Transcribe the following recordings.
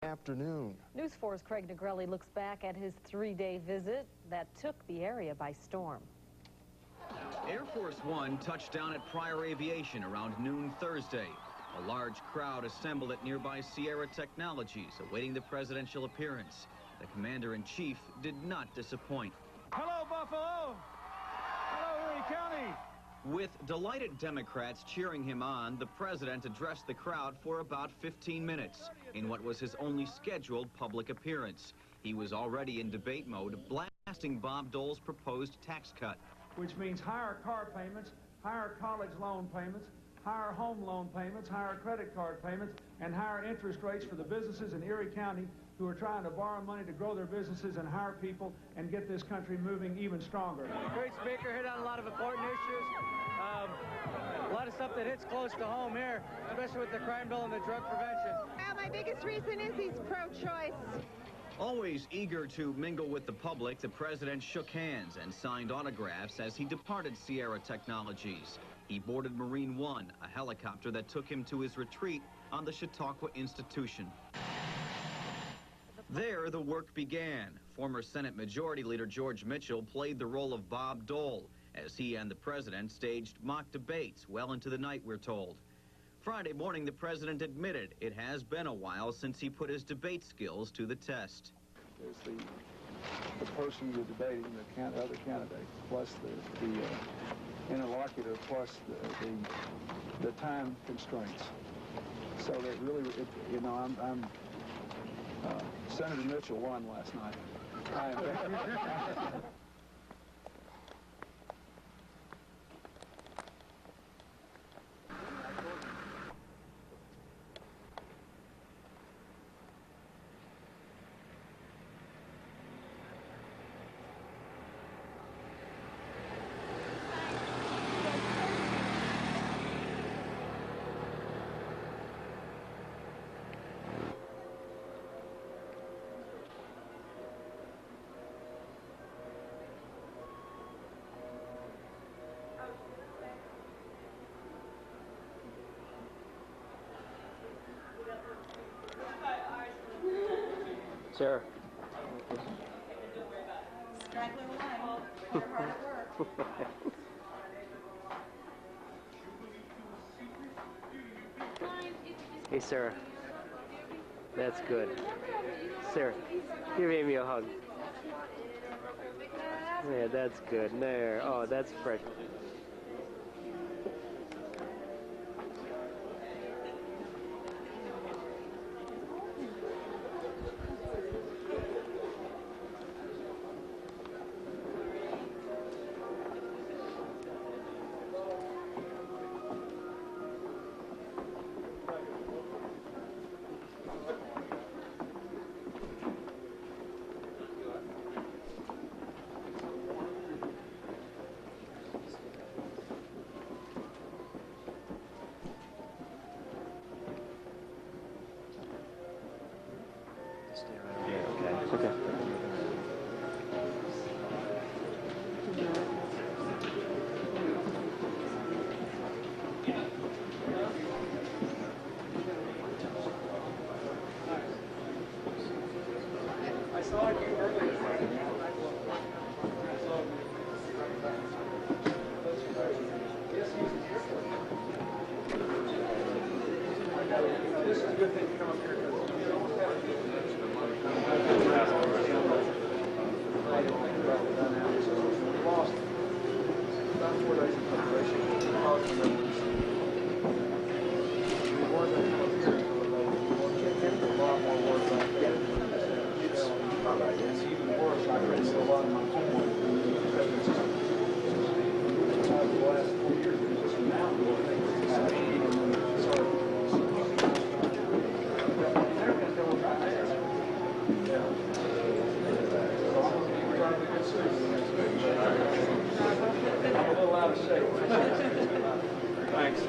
Afternoon. News 4's Craig Negrelli looks back at his three-day visit that took the area by storm. Air Force One touched down at Pryor Aviation around noon Thursday. A large crowd assembled at nearby Sierra Technologies, awaiting the presidential appearance. The commander-in-chief did not disappoint. Hello, Buffalo! Hello, Erie County! With delighted Democrats cheering him on, the president addressed the crowd for about 15 minutes in what was his only scheduled public appearance. He was already in debate mode, blasting Bob Dole's proposed tax cut. Which means higher car payments, higher college loan payments, higher home loan payments, higher credit card payments, and higher interest rates for the businesses in Erie County who are trying to borrow money to grow their businesses and hire people and get this country moving even stronger. Great speaker, hit on a lot of important issues. A lot of stuff that hits close to home here, especially with the crime bill and the drug prevention. Well, my biggest reason is he's pro-choice. Always eager to mingle with the public, the president shook hands and signed autographs as he departed Sierra Technologies. He boarded Marine One, a helicopter that took him to his retreat on the Chautauqua Institution. There, the work began. Former Senate Majority Leader George Mitchell played the role of Bob Dole as he and the president staged mock debates well into the night, we're told. Friday morning, the president admitted it has been a while since he put his debate skills to the test. There's the person you're debating, the other candidate, plus the interlocutor, plus the time constraints. So that really, you know, Senator Mitchell won last night. I am Sure. Hey, Sarah. That's good. Sarah, give Amy a hug. Yeah, that's good. There. Oh, that's fresh. Okay. I saw you earlier. This is a good thing to come up here because you almost have to we lost about 4 days of preparation. We weren't going to come up here until a lot more work on it's even worse. I read a lot of my homework because it's just the last 4 years there's just a mountain of things that's happening. Thanks.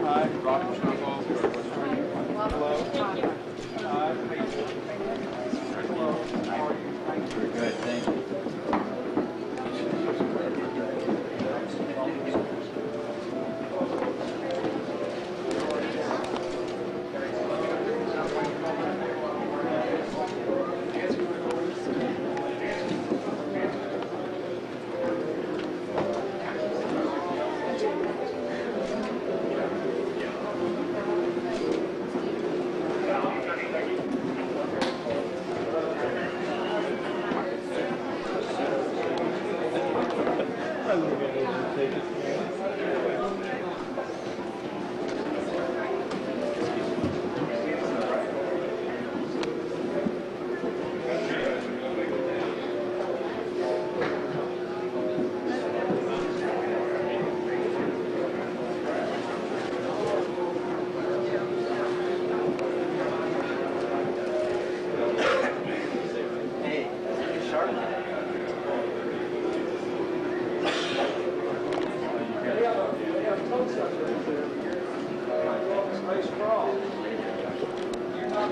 Hi, Rocky Snowball. Hello. Hi. Hello. How are you? Very good, thank you.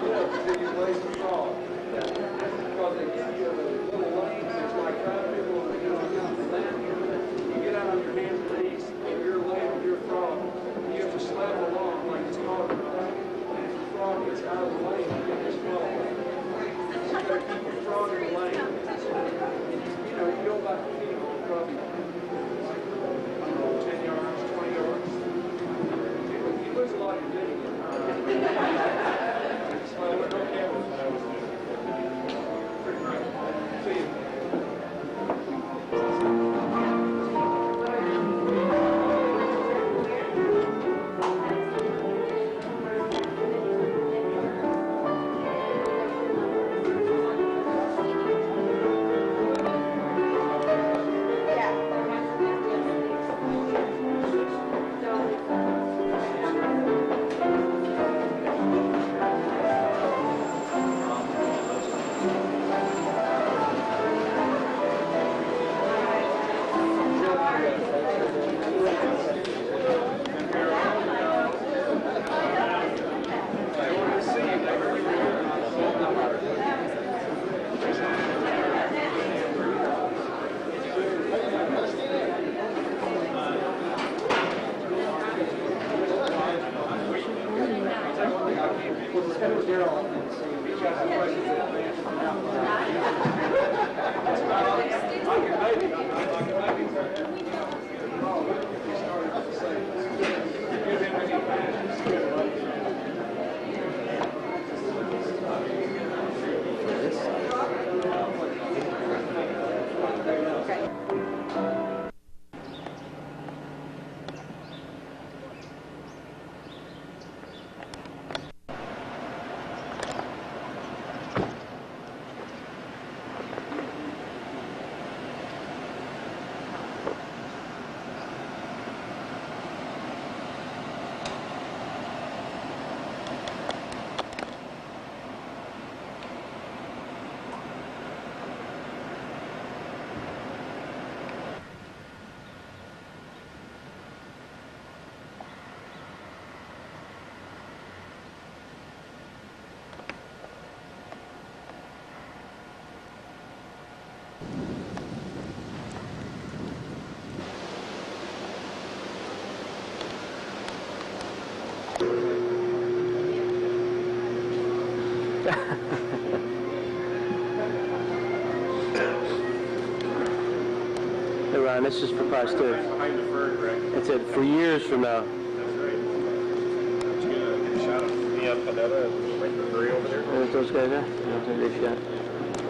Did you play some frog? Because they give you a little lane, it's like trying people on the land. You get out on your hands and knees, and you're laying with your frog. You have to slap along like it's called. And if the frog gets out of the lane, you get this fall. So you gotta keep your frog in the lane. You know, you go by feet, probably, I don't know, 10 yards, 20 yards. You lose a lot of your dignity. Well, we're no cameras. Pretty great. See you. Hey Ron, this is for posterity. Behind the fur, Greg. That's it, for years from now. That's right. Did you get a shot of me up Panetta and right the furry over there? What those guys are? I don't think they've shot.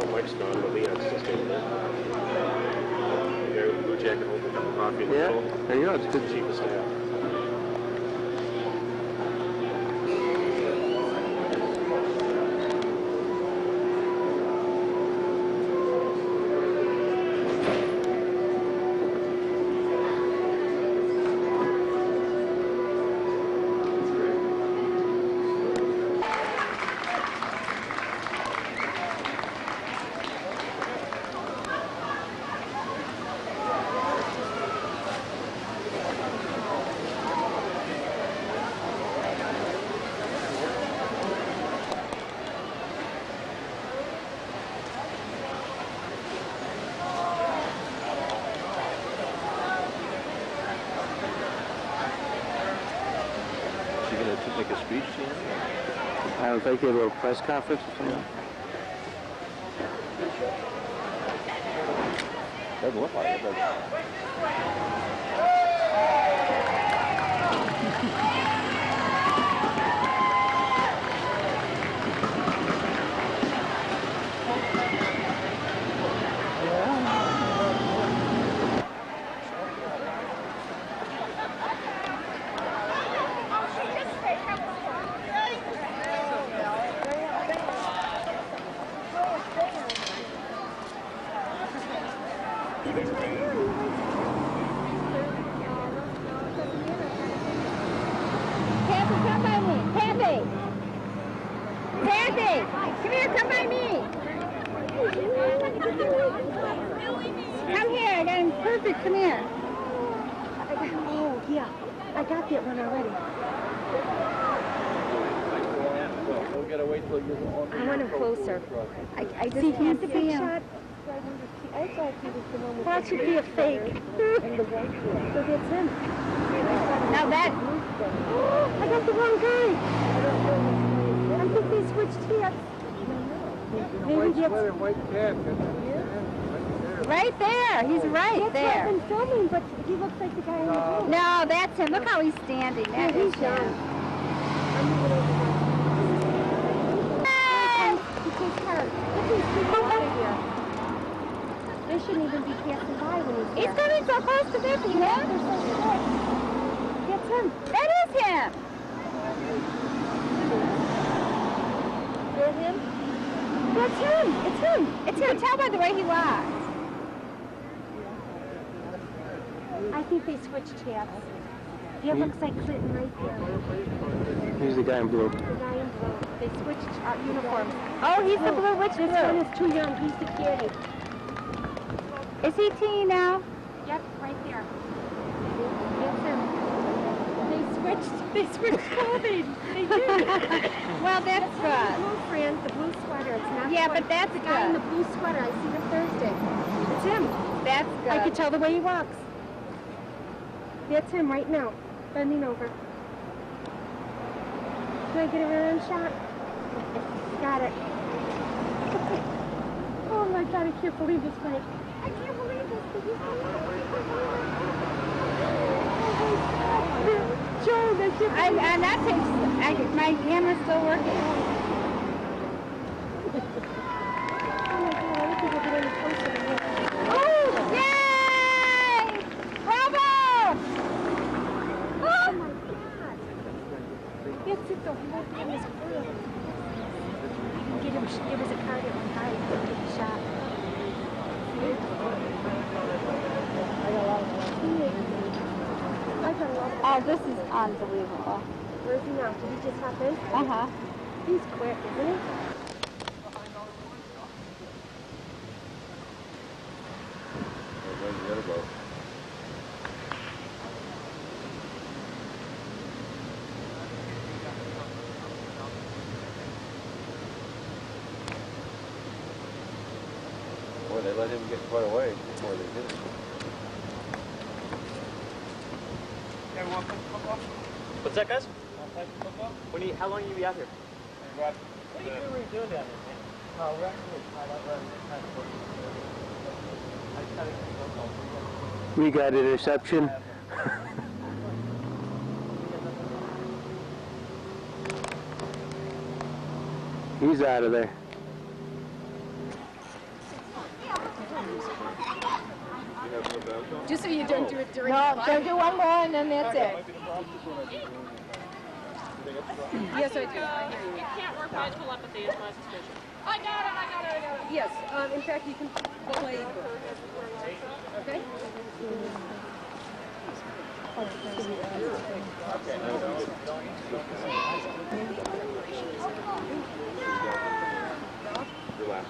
Oh, Mike's gone, but Leon's still standing there. The guy with the blue jacket holding a cup of coffee in the Yeah, middle. there you go, it's good. Chief of staff. Make a speech to him? I don't think they have a little press conference or something. Doesn't look like it, does it? Come here. Oh, yeah. I got that one already. We'll get away I want him closer. I just can't see him. That should be a fake. So that's him. Now that... I got the wrong guy. I think they switched hats. Maybe that's... White cap. Right there. He's right there. I've been filming, but he looks like the guy in the boat. No, that's him. Look how he's standing. That is him. They shouldn't even be passing by when he's here. He's coming so close to this, you know? That's him. That is him. Is him? That's him. It's him. It's him. Tell by the way he walks. I think they switched hats. Yeah, looks like Clinton right there. He's the guy in blue. The guy in blue. They switched uniforms. Oh, he's the blue. Which blue? This one is too young. He's the kitty. Is he teen now? Yep, right there. That's him. They switched clothing. They did. Well, that's good. The blue friend, the blue sweater. It's not. Yeah, but that's the guy in the blue sweater. I see him Thursday. It's him. That's good. I can tell the way he walks. That's him right now, bending over. Can I get a rear end shot? Got it. Oh my God, I can't believe this fight. I can't believe this. Joe, that's your... I'm not taking... My camera's still working. Oh my God, I don't think I'll get any closer than this. Oh, yay! Bravo! Oh my God! It's the whole thing is real. You can give us a card at one time and take a shot. Oh, this is unbelievable. Where is he now? Did he just hop in? Uh-huh. He's quick, isn't he? Where's the other boat? Boy, they let him get quite away before they did it. What's that, guys? How long are you be out here? What are you doing down there, man? Oh, we're actually We got an interception. He's out of there. Just so you don't do it during the fight. No, don't do one more and then that's it. Yes, I do. I hear you. It can't work by telepathy is my suspicion. I got it. Yes, in fact, you can play the book. Okay? Relax.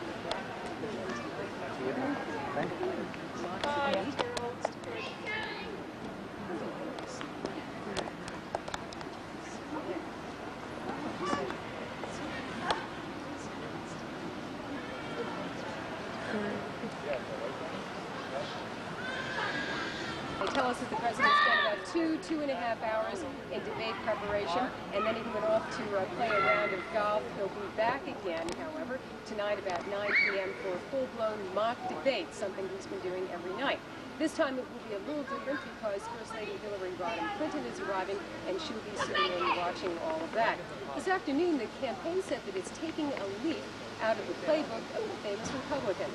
They tell us that the president spent about 2.5 hours in debate preparation, and then he went off to play a round of golf. He'll be back again, however, tonight about 9 p.m. for a full-blown mock debate, something he's been doing every night. This time it will be a little different because First Lady Hillary Rodham Clinton is arriving, and she'll be sitting in watching all of that. This afternoon, the campaign said that it's taking a leaf out of the playbook of the famous Republican.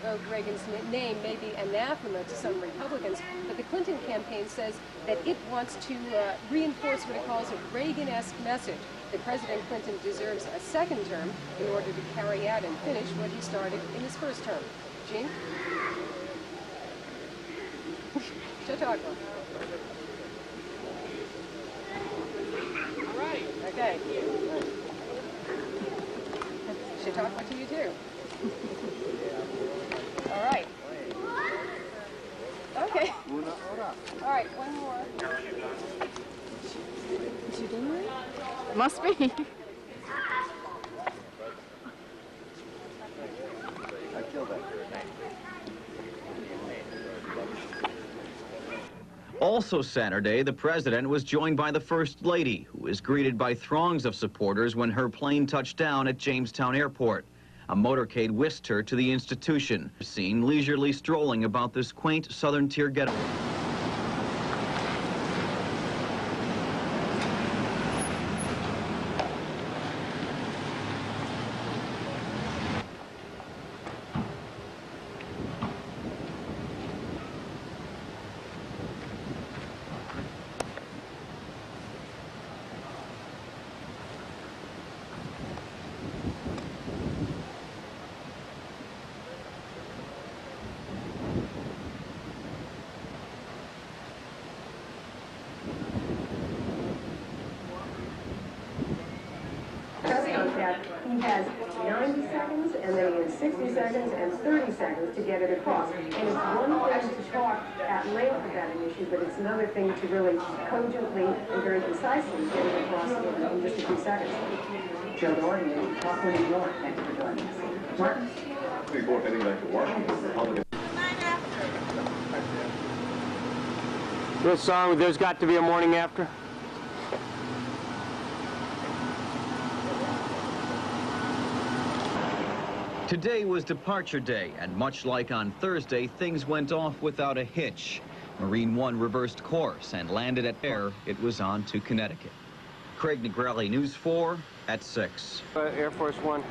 revoke Reagan's name may be anathema to some Republicans, but the Clinton campaign says that it wants to reinforce what it calls a Reagan-esque message, that President Clinton deserves a second term in order to carry out and finish what he started in his first term. Gene? Chautauqua. All right. Okay. Chautauqua to you too. All right. Okay. All right, one more. Is she doing it? Must be. I killed that. Also Saturday, the president was joined by the First Lady, who was greeted by throngs of supporters when her plane touched down at Jamestown Airport. A motorcade whisked her to the institution, seen leisurely strolling about this quaint southern tier getaway. He has 90 seconds, and then he has 60 seconds and 30 seconds to get it across. And it's one thing to talk at length about an issue, but it's another thing to really cogently and very concisely get it across in just a few seconds. Joe Doherty, Chautauqua, New York. Thanks for joining us. Mark? Before heading back to Washington, Republican. This song, There's Got to Be a Morning After. Today was departure day, and much like on Thursday, things went off without a hitch. Marine One reversed course and landed at Air. It was on to Connecticut. Craig Negrelli, News 4 at 6. Air Force One.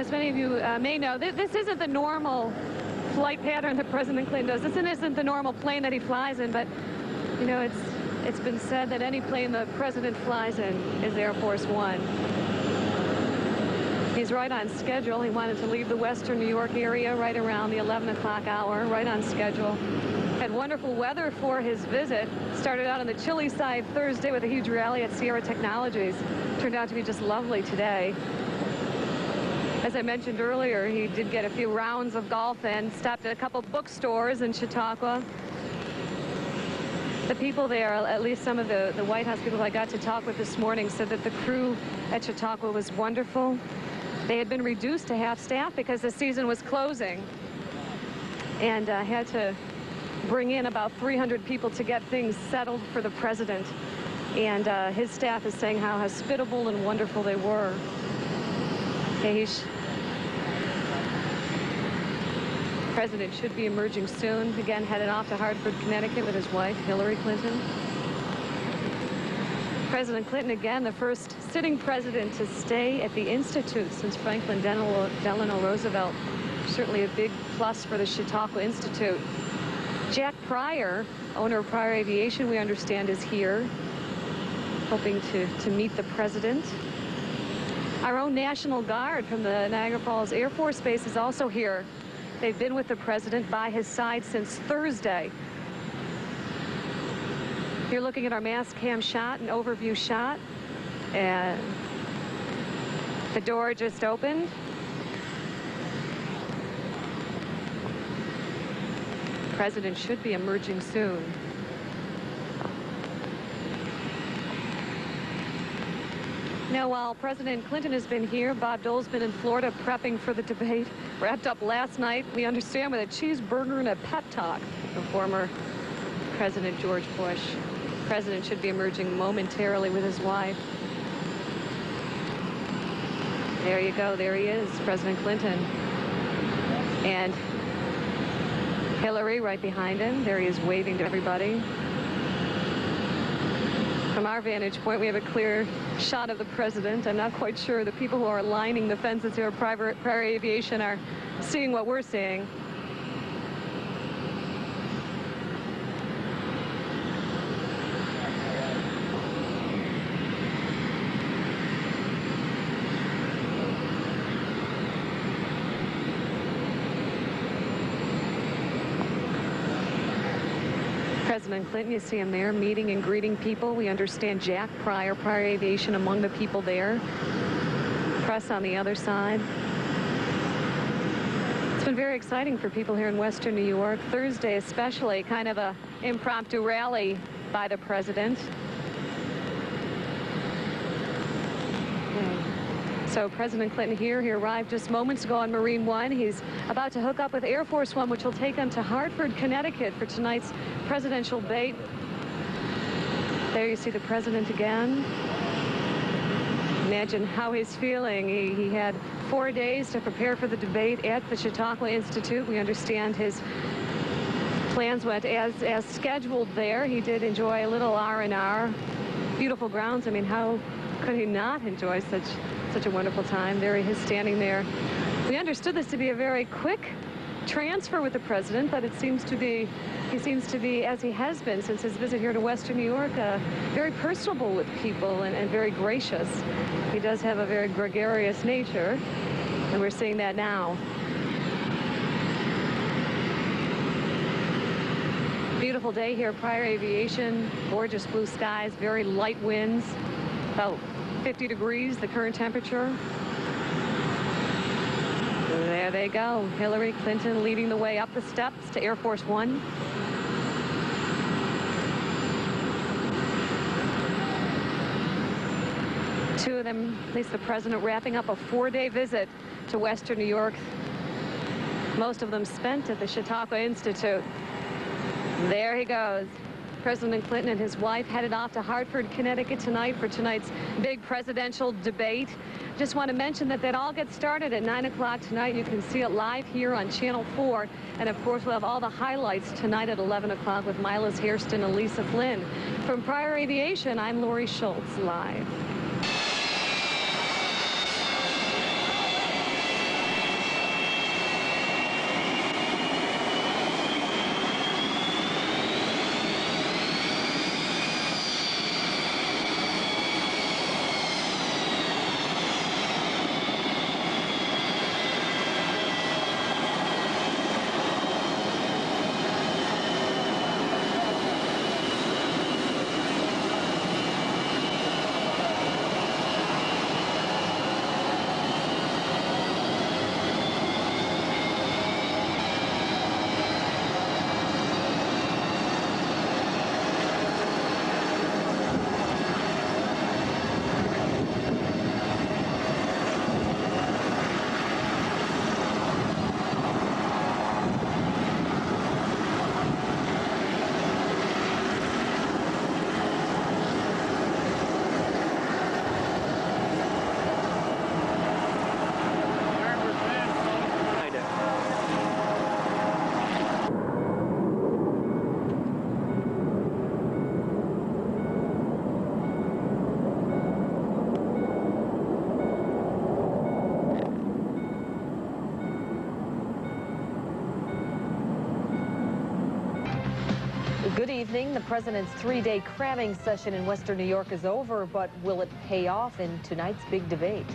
Many of you may know, this isn't the normal flight pattern that President Clinton does. This isn't the normal plane that he flies in, but, you know, it's been said that any plane the president flies in is Air Force One. He's right on schedule. He wanted to leave the western New York area right around the 11 o'clock hour, right on schedule. Had wonderful weather for his visit. Started out on the chilly side Thursday with a huge rally at Sierra Technologies. Turned out to be just lovely today. As I mentioned earlier, he did get a few rounds of golf in, stopped at a couple bookstores in Chautauqua. The people there, at least some of the White House people I got to talk with this morning, said that the crew at Chautauqua was wonderful. They had been reduced to half staff because the season was closing and had to bring in about 300 people to get things settled for the president. And his staff is saying how hospitable and wonderful they were. Okay, President should be emerging soon. Again, headed off to Hartford, Connecticut with his wife, Hillary Clinton. President Clinton, again, the first sitting president to stay at the Institute since Franklin Delano Roosevelt. Certainly a big plus for the Chautauqua Institute. Jack Pryor, owner of Pryor Aviation, we understand, is here, hoping to meet the president. Our own National Guard from the Niagara Falls Air Force Base is also here. They've been with the president by his side since Thursday. You're looking at our mass cam shot, an overview shot. And the door just opened. The president should be emerging soon. Now, while President Clinton has been here, Bob Dole's been in Florida prepping for the debate. Wrapped up last night, we understand, with a cheeseburger and a pep talk from former President George Bush. The president should be emerging momentarily with his wife. There you go. There he is, President Clinton. And Hillary right behind him. There he is, waving to everybody. From our vantage point, we have a clear shot of the president. I'm not quite sure the people who are lining the fences here at Pryor Aviation are seeing what we're seeing. President Clinton, you see him there meeting and greeting people. We understand Jack Pryor, Pryor Aviation, among the people there. Press on the other side. It's been very exciting for people here in Western New York. Thursday especially, kind of a impromptu rally by the president. So President Clinton here, he arrived just moments ago on Marine One. He's about to hook up with Air Force One, which will take him to Hartford, Connecticut for tonight's presidential debate. There you see the president again. Imagine how he's feeling. He had 4 days to prepare for the debate at the Chautauqua Institute. We understand his plans went as scheduled there. He did enjoy a little R&R. Beautiful grounds. I mean, how could he not enjoy such a wonderful time? There he is standing there. We understood this to be a very quick transfer with the president, but it seems to be, he seems to be, as he has been since his visit here to Western New York, very personable with people and very gracious. He does have a very gregarious nature, and we're seeing that now. Beautiful day here at Pryor Aviation. Gorgeous blue skies, very light winds, about 50 degrees, the current temperature. There they go. Hillary Clinton leading the way up the steps to Air Force One. Two of them, at least the president, wrapping up a 4-day visit to Western New York. Most of them spent at the Chautauqua Institute. There he goes. President Clinton and his wife headed off to Hartford, Connecticut tonight for tonight's big presidential debate. Just want to mention that all gets started at 9 o'clock tonight. You can see it live here on Channel 4. And, of course, we'll have all the highlights tonight at 11 o'clock with Milas Hairston and Lisa Flynn. From Pryor Aviation, I'm Lori Schultz, live. evening. The president's three-day cramming session in Western New York is over, but will it pay off in tonight's big debate?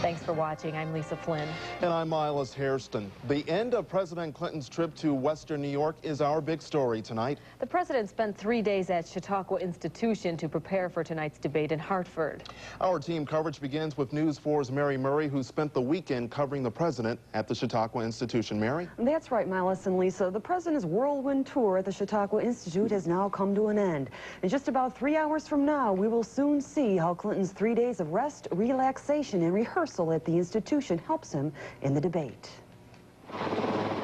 Thanks for watching. I'm Lisa Flynn. And I'm Miles Hairston. The end of President Clinton's trip to Western New York is our big story tonight. The president spent 3 days at Chautauqua Institution to prepare for tonight's debate in Hartford. Our team coverage begins with News 4's Mary Murray, who spent the weekend covering the president at the Chautauqua Institution. Mary? That's right, Miles and Lisa. The president's whirlwind tour at the Chautauqua Institute has now come to an end. In just about 3 hours from now, we will soon see how Clinton's 3 days of rest, relaxation, and rehearsal at the institution helps him in the debate.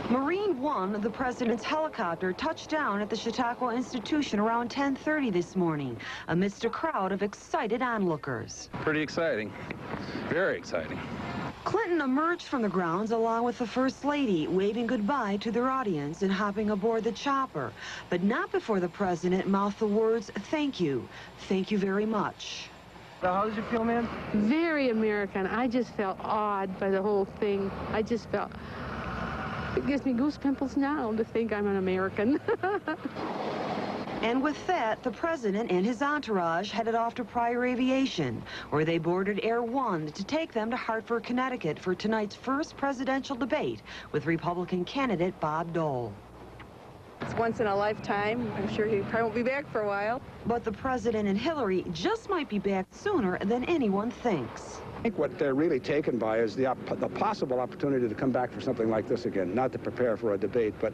Marine One, the president's helicopter, touched down at the Chautauqua Institution around 10:30 this morning amidst a crowd of excited onlookers. Pretty exciting. Very exciting. Clinton emerged from the grounds along with the First Lady, waving goodbye to their audience and hopping aboard the chopper, but not before the president mouthed the words, "Thank you very much." How did you feel, ma'am? Very American. I just felt awed by the whole thing. I just felt, it gives me goosepimples now to think I'm an American. And with that, the president and his entourage headed off to Pryor Aviation, where they boarded Air One to take them to Hartford, Connecticut for tonight's first presidential debate with Republican candidate Bob Dole. It's once in a lifetime. I'm sure he probably won't be back for a while. But the president and Hillary just might be back sooner than anyone thinks. I think what they're really taken by is the possible opportunity to come back for something like this again, not to prepare for a debate, but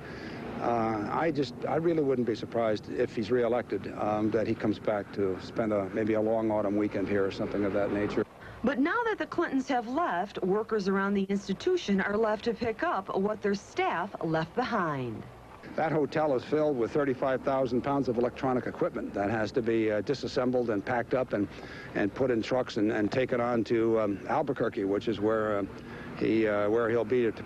I really wouldn't be surprised if he's reelected that he comes back to spend maybe a long autumn weekend here or something of that nature. But now that the Clintons have left, workers around the institution are left to pick up what their staff left behind. That hotel is filled with 35,000 pounds of electronic equipment that has to be disassembled and packed up and put in trucks and taken on to Albuquerque, which is where he'll be to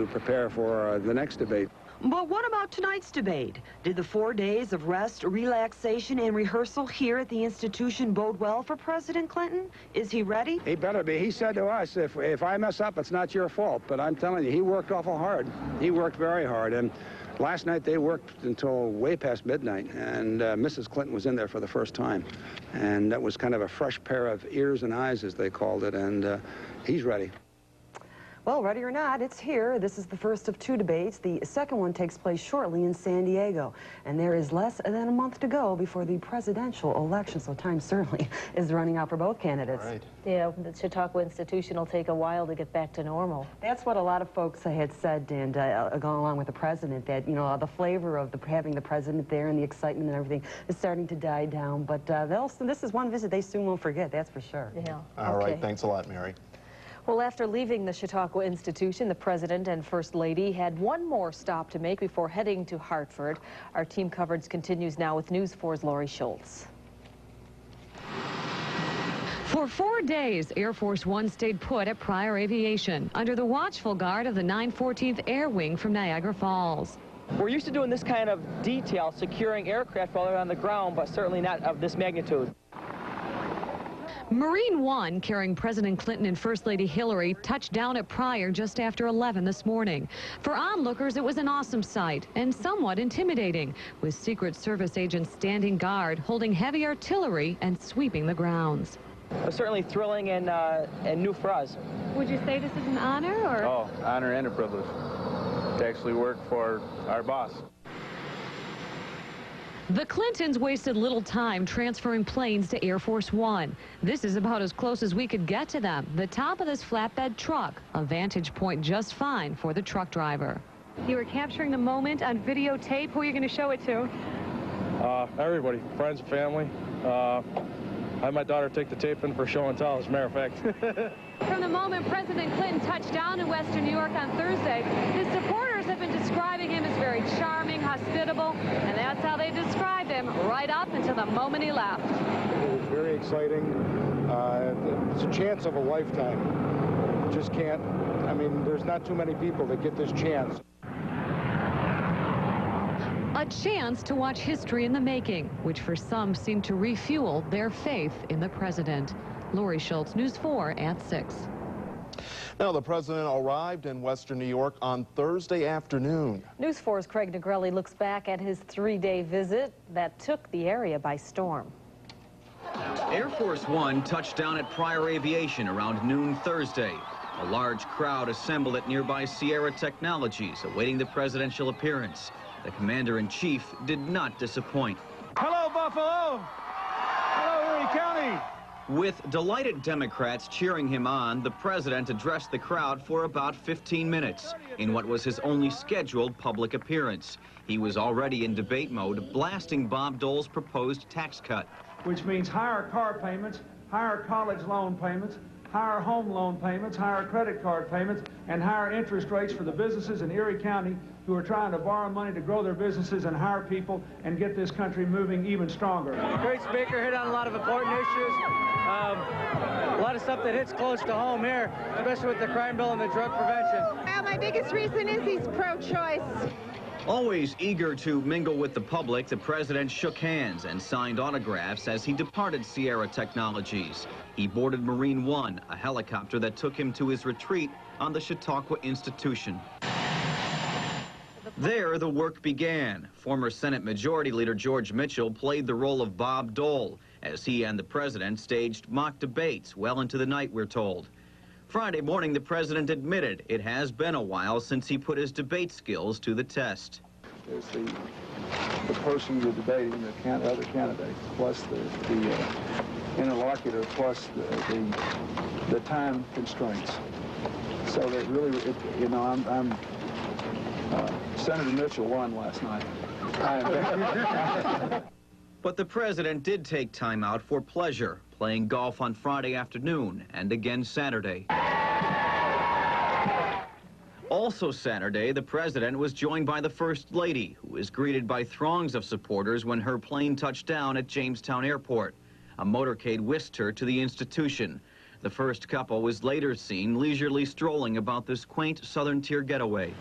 prepare for the next debate. But what about tonight's debate? Did the 4 days of rest, relaxation, and rehearsal here at the institution bode well for President Clinton? Is he ready? He better be. He said to us, if I mess up, it's not your fault. But I'm telling you, he worked awful hard. He worked very hard. And last night they worked until way past midnight, and Mrs. Clinton was in there for the first time. And that was kind of a fresh pair of ears and eyes, as they called it, and he's ready. Well, ready or not, it's here. This is the first of 2 debates. The second one takes place shortly in San Diego. And there is less than a month to go before the presidential election, so time certainly is running out for both candidates. Right. Yeah, the Chautauqua Institution will take a while to get back to normal. That's what a lot of folks had said, and going along with the president, that, you know, the flavor of having the president there and the excitement and everything is starting to die down. But this is one visit they soon won't forget, that's for sure. Yeah. All right, thanks a lot, Mary. Well, after leaving the Chautauqua Institution, the president and first lady had one more stop to make before heading to Hartford. Our team coverage continues now with News 4's Lori Schultz. For 4 days, Air Force One stayed put at Pryor Aviation under the watchful guard of the 914th Air Wing from Niagara Falls. We're used to doing this kind of detail, securing aircraft while they're on the ground, but certainly not of this magnitude. Marine One, carrying President Clinton and First Lady Hillary, touched down at Pryor just after 11 this morning. For onlookers, it was an awesome sight and somewhat intimidating, with Secret Service agents standing guard, holding heavy artillery and sweeping the grounds. It was certainly thrilling and new for us. Would you say this is an honor, or? Oh, honor and a privilege to actually work for our boss. The Clintons wasted little time transferring planes to Air Force One. This is about as close as we could get to them. The top of this flatbed truck, a vantage point just fine for the truck driver. You were capturing the moment on videotape. Who are you going to show it to? Everybody, friends, family. I had my daughter take the tape in for show and tell, as a matter of fact. From the moment President Clinton touched down in Western New York on Thursday, his supporters have been describing him as very charming, hospitable, and that's how they described him right up until the moment he left. It was very exciting. It's a chance of a lifetime. Just can't, I mean, there's not too many people that get this chance. A chance to watch history in the making, which for some seemed to refuel their faith in the president. Lori Schultz, News 4 at 6. Now, the president arrived in Western New York on Thursday afternoon. News 4's Craig Negrelli looks back at his 3-day visit that took the area by storm. Air Force One touched down at Pryor Aviation around noon Thursday. A large crowd assembled at nearby Sierra Technologies, awaiting the presidential appearance. The commander-in-chief did not disappoint. Hello, Buffalo. Hello, Erie County. With delighted Democrats cheering him on, the president addressed the crowd for about 15 minutes in what was his only scheduled public appearance. He was already in debate mode, blasting Bob Dole's proposed tax cut. Which means higher car payments, higher college loan payments, higher home loan payments, higher credit card payments, and higher interest rates for the businesses in Erie County who are trying to borrow money to grow their businesses and hire people and get this country moving even stronger. Great speaker, hit on a lot of important issues. A lot of stuff that hits close to home here, especially with the crime bill and the drug prevention. Well, my biggest reason is he's pro-choice. Always eager to mingle with the public, the president shook hands and signed autographs as he departed Sierra Technologies. He boarded Marine One, a helicopter that took him to his retreat on the Chautauqua Institution. There, the work began. Former Senate Majority Leader George Mitchell played the role of Bob Dole as he and the president staged mock debates well into the night, we're told. Friday morning, the president admitted it has been a while since he put his debate skills to the test. There's the person you're debating, the other candidate, plus the interlocutor, plus the time constraints. So that really, you know, Senator Mitchell won last night. But the president did take time out for pleasure, playing golf on Friday afternoon and again Saturday. Also Saturday, the president was joined by the First Lady, who was greeted by throngs of supporters when her plane touched down at Jamestown Airport. A motorcade whisked her to the institution. The first couple was later seen leisurely strolling about this quaint southern tier getaway.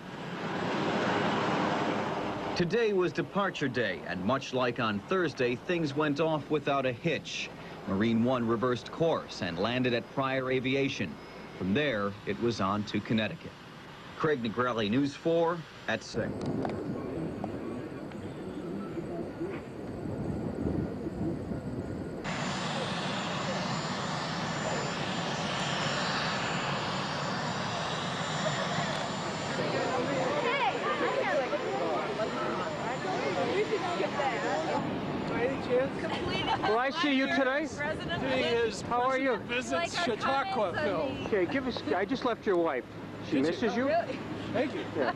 Today was departure day, and much like on Thursday, things went off without a hitch. Marine One reversed course and landed at Pryor Aviation. From there, it was on to Connecticut. Craig Negrelli, News 4 at 6. Will I see you today? How are you? Visits Chautauqua, Phil. Okay, I just left your wife. She misses you? Really? Thank you. Yeah.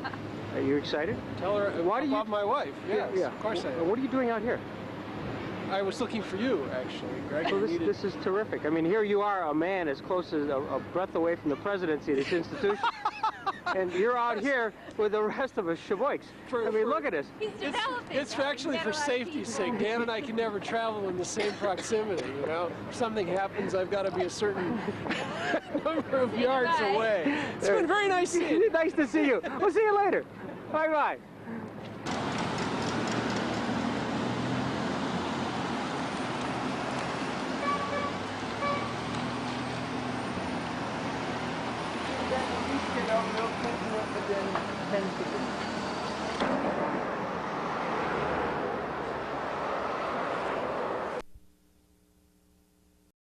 Are you excited? Tell her about my wife. Yes, yeah. Of course I am. What are you doing out here? I was looking for you, actually, Greg. Well, this is terrific. I mean, here you are, a man as close as a breath away from the presidency of this institution. And you're out here with the rest of us shavoiks. I mean, look at us. It's actually for safety's sake. Dan and I can never travel in the same proximity, you know? If something happens, I've got to be a certain number of yards away. It's been very nice seeing you. Nice to see you. We'll see you later. Bye-bye. Real quick, but then 10 seconds.